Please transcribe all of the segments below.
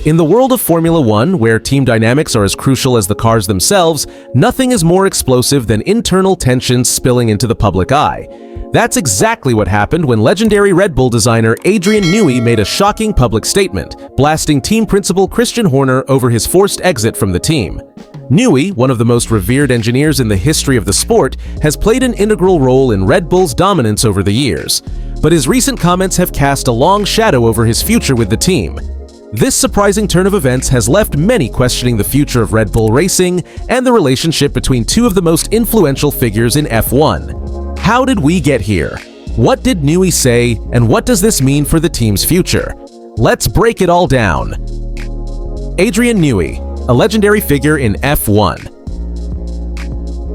In the world of Formula One, where team dynamics are as crucial as the cars themselves, nothing is more explosive than internal tensions spilling into the public eye. That's exactly what happened when legendary Red Bull designer Adrian Newey made a shocking public statement, blasting team principal Christian Horner over his forced exit from the team. Newey, one of the most revered engineers in the history of the sport, has played an integral role in Red Bull's dominance over the years. But his recent comments have cast a long shadow over his future with the team. This surprising turn of events has left many questioning the future of Red Bull racing and the relationship between two of the most influential figures in F1. How did we get here? What did Newey say, and what does this mean for the team's future? Let's break it all down. Adrian Newey, a legendary figure in F1.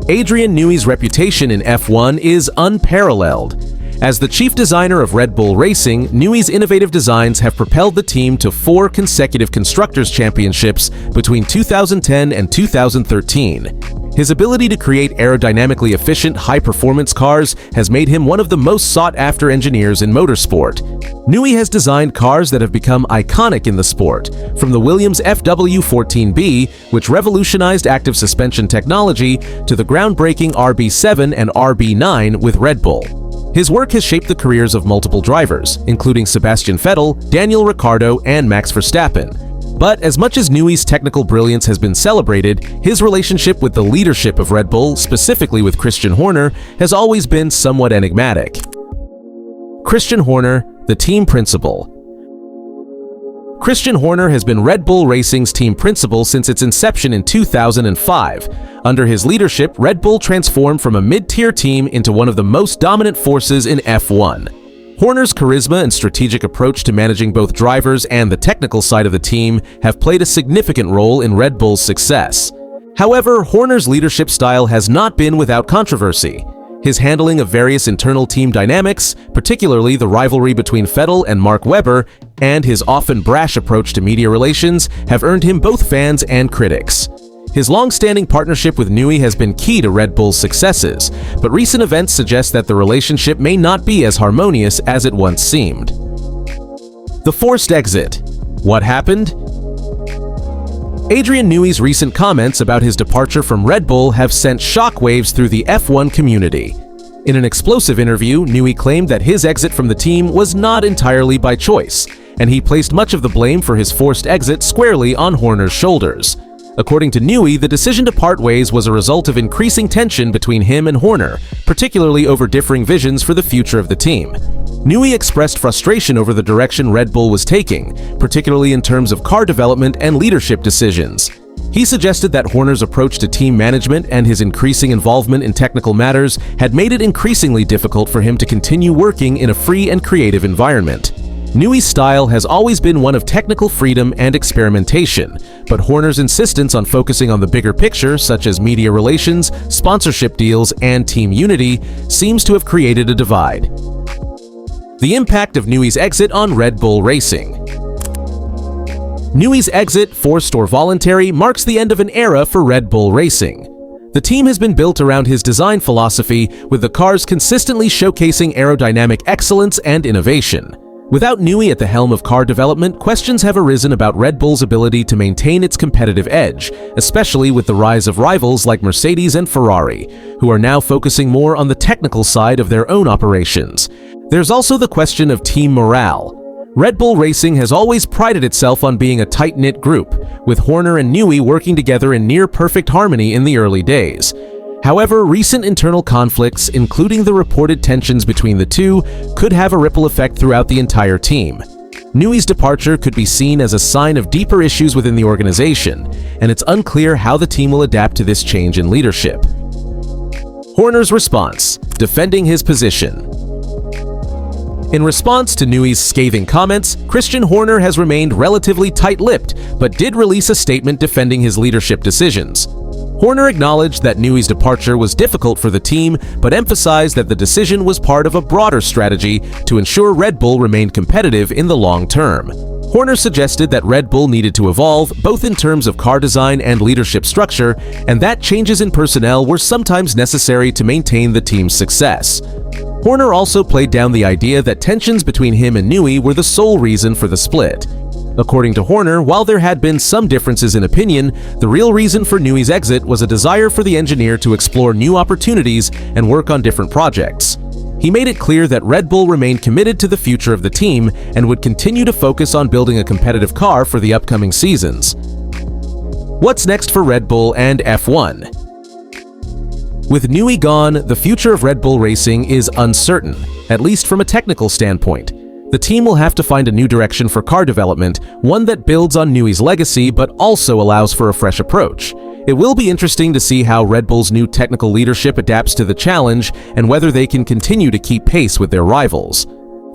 Adrian Newey's reputation in F1 is unparalleled. As the chief designer of Red Bull Racing, Newey's innovative designs have propelled the team to 4 consecutive Constructors' Championships between 2010 and 2013. His ability to create aerodynamically efficient, high-performance cars has made him one of the most sought-after engineers in motorsport. Newey has designed cars that have become iconic in the sport, from the Williams FW14B, which revolutionized active suspension technology, to the groundbreaking RB7 and RB9 with Red Bull. His work has shaped the careers of multiple drivers, including Sebastian Vettel, Daniel Ricciardo, and Max Verstappen. But as much as Newey's technical brilliance has been celebrated, his relationship with the leadership of Red Bull, specifically with Christian Horner, has always been somewhat enigmatic. Christian Horner, the team principal. Christian Horner has been Red Bull Racing's team principal since its inception in 2005. Under his leadership, Red Bull transformed from a mid-tier team into one of the most dominant forces in F1. Horner's charisma and strategic approach to managing both drivers and the technical side of the team have played a significant role in Red Bull's success. However, Horner's leadership style has not been without controversy. His handling of various internal team dynamics, particularly the rivalry between Vettel and Mark Webber, and his often brash approach to media relations, have earned him both fans and critics. His long-standing partnership with Newey has been key to Red Bull's successes, but recent events suggest that the relationship may not be as harmonious as it once seemed. The forced exit. What happened? Adrian Newey's recent comments about his departure from Red Bull have sent shockwaves through the F1 community. In an explosive interview, Newey claimed that his exit from the team was not entirely by choice, and he placed much of the blame for his forced exit squarely on Horner's shoulders. According to Newey, the decision to part ways was a result of increasing tension between him and Horner, particularly over differing visions for the future of the team. Newey expressed frustration over the direction Red Bull was taking, particularly in terms of car development and leadership decisions. He suggested that Horner's approach to team management and his increasing involvement in technical matters had made it increasingly difficult for him to continue working in a free and creative environment. Newey's style has always been one of technical freedom and experimentation, but Horner's insistence on focusing on the bigger picture, such as media relations, sponsorship deals, and team unity, seems to have created a divide. The impact of Newey's exit on Red Bull Racing. Newey's exit, forced or voluntary, marks the end of an era for Red Bull Racing. The team has been built around his design philosophy, with the cars consistently showcasing aerodynamic excellence and innovation. Without Newey at the helm of car development, questions have arisen about Red Bull's ability to maintain its competitive edge, especially with the rise of rivals like Mercedes and Ferrari, who are now focusing more on the technical side of their own operations. There's also the question of team morale. Red Bull Racing has always prided itself on being a tight-knit group, with Horner and Newey working together in near-perfect harmony in the early days. However, recent internal conflicts, including the reported tensions between the two, could have a ripple effect throughout the entire team. Newey's departure could be seen as a sign of deeper issues within the organization, and it's unclear how the team will adapt to this change in leadership. Horner's response: defending his position. In response to Newey's scathing comments, Christian Horner has remained relatively tight-lipped, but did release a statement defending his leadership decisions. Horner acknowledged that Newey's departure was difficult for the team, but emphasized that the decision was part of a broader strategy to ensure Red Bull remained competitive in the long term. Horner suggested that Red Bull needed to evolve, both in terms of car design and leadership structure, and that changes in personnel were sometimes necessary to maintain the team's success. Horner also played down the idea that tensions between him and Newey were the sole reason for the split. According to Horner, while there had been some differences in opinion, the real reason for Newey's exit was a desire for the engineer to explore new opportunities and work on different projects. He made it clear that Red Bull remained committed to the future of the team and would continue to focus on building a competitive car for the upcoming seasons. What's next for Red Bull and F1? With Newey gone, the future of Red Bull Racing is uncertain, at least from a technical standpoint. The team will have to find a new direction for car development, one that builds on Newey's legacy but also allows for a fresh approach. It will be interesting to see how Red Bull's new technical leadership adapts to the challenge and whether they can continue to keep pace with their rivals.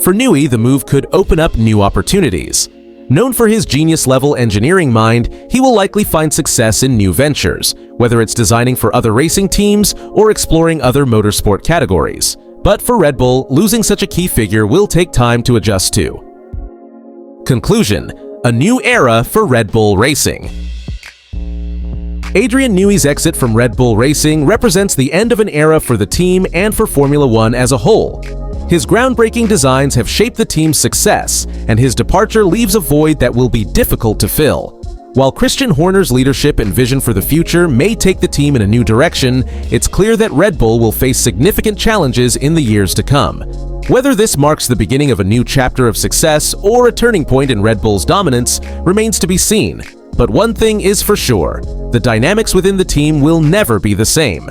For Newey, the move could open up new opportunities. Known for his genius-level engineering mind, he will likely find success in new ventures, whether it's designing for other racing teams or exploring other motorsport categories. But for Red Bull, losing such a key figure will take time to adjust to. Conclusion: a new era for Red Bull Racing. Adrian Newey's exit from Red Bull Racing represents the end of an era for the team and for Formula One as a whole. His groundbreaking designs have shaped the team's success, and his departure leaves a void that will be difficult to fill. While Christian Horner's leadership and vision for the future may take the team in a new direction, it's clear that Red Bull will face significant challenges in the years to come. Whether this marks the beginning of a new chapter of success or a turning point in Red Bull's dominance remains to be seen. But one thing is for sure: the dynamics within the team will never be the same.